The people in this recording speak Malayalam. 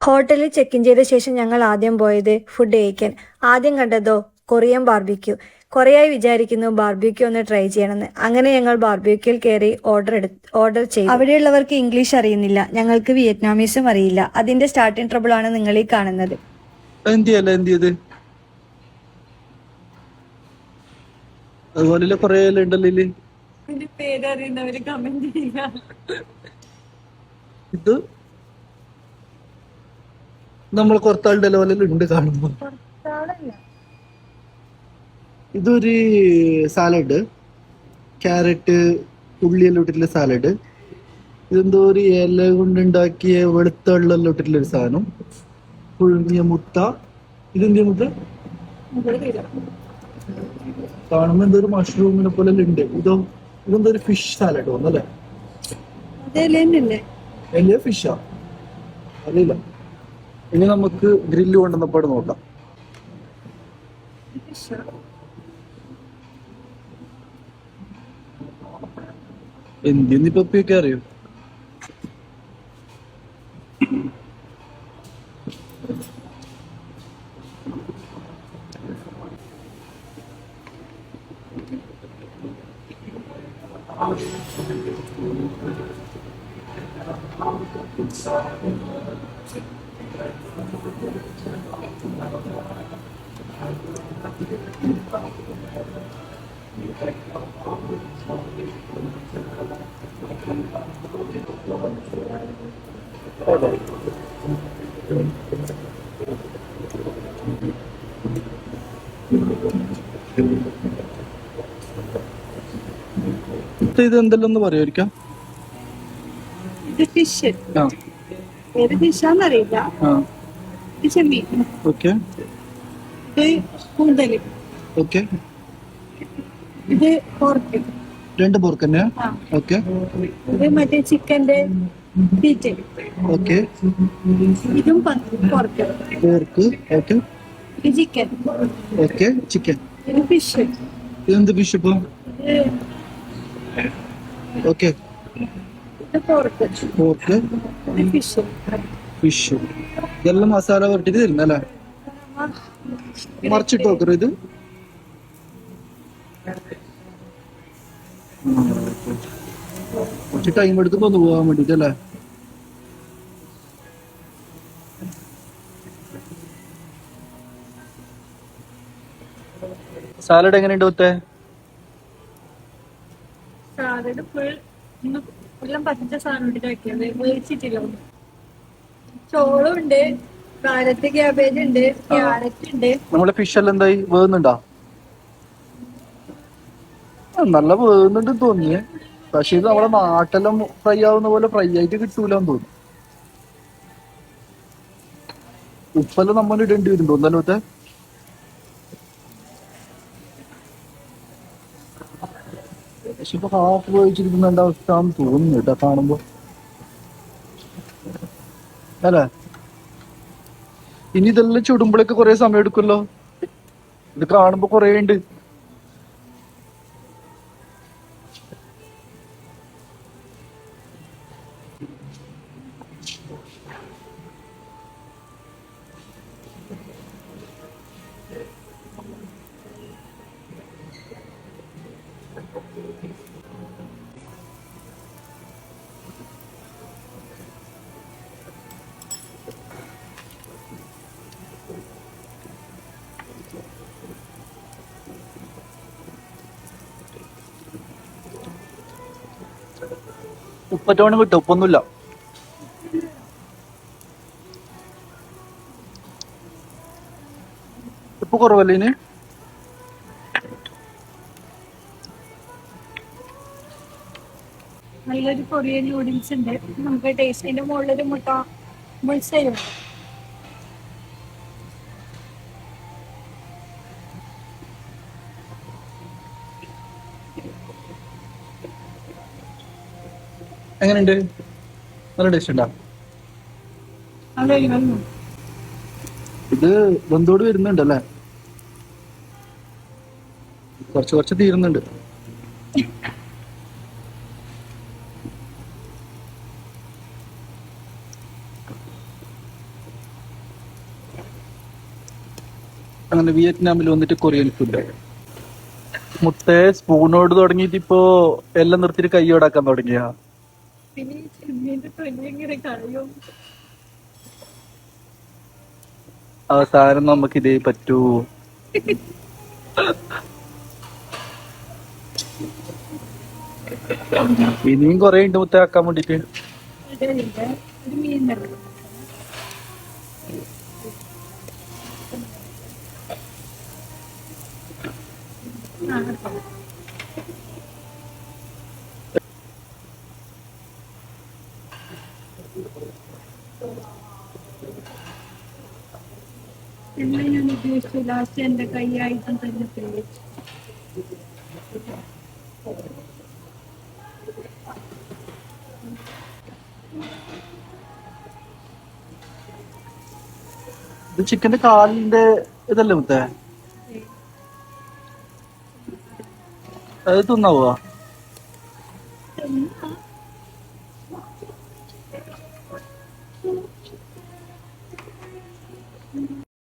ഹോട്ടലിൽ ചെക്ക് ഇൻ ചെയ്ത ശേഷം ഞങ്ങൾ ആദ്യം പോയത് ഫുഡ് കഴിക്കാൻ. ആദ്യം കണ്ടതോ കൊറിയൻ ബാർബിക്യൂ. കുറേയായി വിചാരിക്കുന്നു ബാർബിക്യൂ ഒന്ന് ട്രൈ ചെയ്യണമെന്ന്. അങ്ങനെ ഞങ്ങൾ ബാർബിക്യൂയിൽ കയറി ഓർഡർ ചെയ്തു. അവിടെയുള്ളവർക്ക് ഇംഗ്ലീഷ് അറിയുന്നില്ല, ഞങ്ങൾക്ക് വിയറ്റ്നാമീസും അറിയില്ല. അതിന്റെ സ്റ്റാർട്ടിംഗ് ട്രബിൾ ആണ് നിങ്ങൾ ഈ കാണുന്നത്. അതുപോലെ കൊറേ ഉണ്ടല്ലോ. പേരറിയുന്നവര് കമന്റ് ചെയ്യുക. ഇത് നമ്മൾ കുറത്താളുടെ ലെവലിൽ കാണുമ്പോ ഇതൊരു സാലഡ്, ക്യാരറ്റ് ഉള്ളിയെല്ലാം ഇട്ടിട്ടുള്ള സാലഡ്. ഇതെന്തോ ഒരു ഇല കൊണ്ടുണ്ടാക്കിയ വെളുത്ത വെള്ളം ഇട്ടിട്ടുള്ള ഒരു സാധനം. പുഴുങ്ങിയ മുട്ട. ഇതെന്തിയ മുട്ട കാണുമ്പോ എന്തോ ഒരു മഷ്റൂമിനെ പോലെ ഉണ്ട്. ഇതെന്തോ ഒരു ഫിഷ് സാലഡ് തോന്നല്ലേ? വലിയ ഫിഷാ അറിയില്ല. ഇനി നമുക്ക് ഗ്രില്ല് കൊണ്ടുവന്നപ്പോൾ നോക്കാം. എന്തിന്നിപ്പോ അറിയോ? ഇത് എന്തെല്ലാം പറയാ? ഇത് ഫിഷ്. ഏത് ഫിഷാന്നറിയില്ല. ഇത് ചെമ്മീൻ. ഓക്കെ. ഇത് കൂന്തല്. ഓക്കെ. ഇത് പോർക്ക്. രണ്ട് പോർക്ക് തന്നെ. ഓക്കെ. ഇത് മറ്റേ ചിക്കന്റെ ഫീറ്റ്. ഓക്കെ. ഇതും പോർക്ക്. പോർക്ക്. ഓക്കെ. ഇത് ചിക്കൻ. ഓക്കെ. ചിക്കൻ. ഇത് ഫിഷ്. ഇതെന്ത് ഫിഷ് ഇപ്പൊ? ഓക്കെ. ഇത് പോർക്ക്. പോർക്ക്. ഇത് ഫിഷ്. ഫിഷ്. ഇതെല്ലാം മസാല വരട്ടിട്ട് തരുന്നല്ലേ? മറിച്ചിട്ട് നോക്കറ ഇത്. കുറച്ച് ടൈം എടുത്ത് പോന്നു പോകാൻ വേണ്ടിട്ടല്ലേ? സാലഡ് എങ്ങനെയുണ്ട് ഒത്തേ? സാലഡ് ഫുൾ എല്ലാം പച്ച സാധനം വെക്കുന്നത്, വേവിച്ചിട്ടില്ല. ചോളും ഉണ്ട്, കാരറ്റ് ക്യാബേജ് ഉണ്ട്, ക്യാരറ്റ് ഉണ്ട്. നമ്മളെ ഫിഷ് എല്ലാം എന്തായി വേകുന്നുണ്ടോ? നല്ല വേകുന്നുണ്ട് തോന്നിയേ. പക്ഷെ ഇത് നമ്മളെ നാട്ടെല്ലാം ഫ്രൈ ആവുന്ന പോലെ ഫ്രൈ ആയിട്ട് കിട്ടൂലെന്ന് തോന്നി. ഉപ്പെല്ലാം നമ്മൾ ഇടേണ്ടി വരും തോന്നല്ലോ. പക്ഷെ ഇപ്പൊ ഹാഫ് വേവിച്ചിരിക്കുന്ന അവസ്ഥ തോന്നുന്നു കേട്ടോ കാണുമ്പോ, അല്ലേ? ഇനി ഇതെല്ലാം ചുടുമ്പോഴേക്ക് കൊറേ സമയം എടുക്കുമല്ലോ. ഇത് കാണുമ്പോ കൊറേ ഉണ്ട്. ഉപ്പറ്റോണം കിട്ടും, ഉപ്പൊന്നുമില്ല. ഉപ്പ് കുറവല്ലേ ഇനി? നല്ലൊരു കൊറിയൻ നൂഡിൽസ് ഉണ്ട്. നമുക്ക് ടേസ്റ്റിന്റെ മുകളിലൊരു മുട്ട ബുൾസൈ ഉണ്ട്. എങ്ങനെയുണ്ട്? നല്ല ടേസ്റ്റ് ഉണ്ടാ? ഇത് ബന്ധോട് വരുന്നുണ്ടല്ലേ? കുറച്ച് തീരുന്നുണ്ട്. അങ്ങനെ വിയറ്റ്നാമിൽ വന്നിട്ട് കൊറിയൻ ഫുഡ്. മുട്ടേ സ്പൂണോട് തുടങ്ങിയിട്ട് ഇപ്പോ എല്ലാം നിർത്തിയിട്ട് കൈയോടാക്കാൻ തുടങ്ങിയ. അവസാനം നമുക്ക് ഇതേ പറ്റൂ. ഇനിയും കൊറേ ഉണ്ട് മുട്ട ആക്കാൻ വേണ്ടിട്ട്. എല്ലാം ഞാൻ ഉദ്ദേശിച്ചു. ലാസ്റ്റ് എന്റെ കൈയായിട്ടും തന്നെ പേടിച്ചു. ഇത് ചിക്കന്റെ കാലിന്റെ ഇതല്ലേ മുത്തേ? അത് തിന്നാവോ? എന്നാ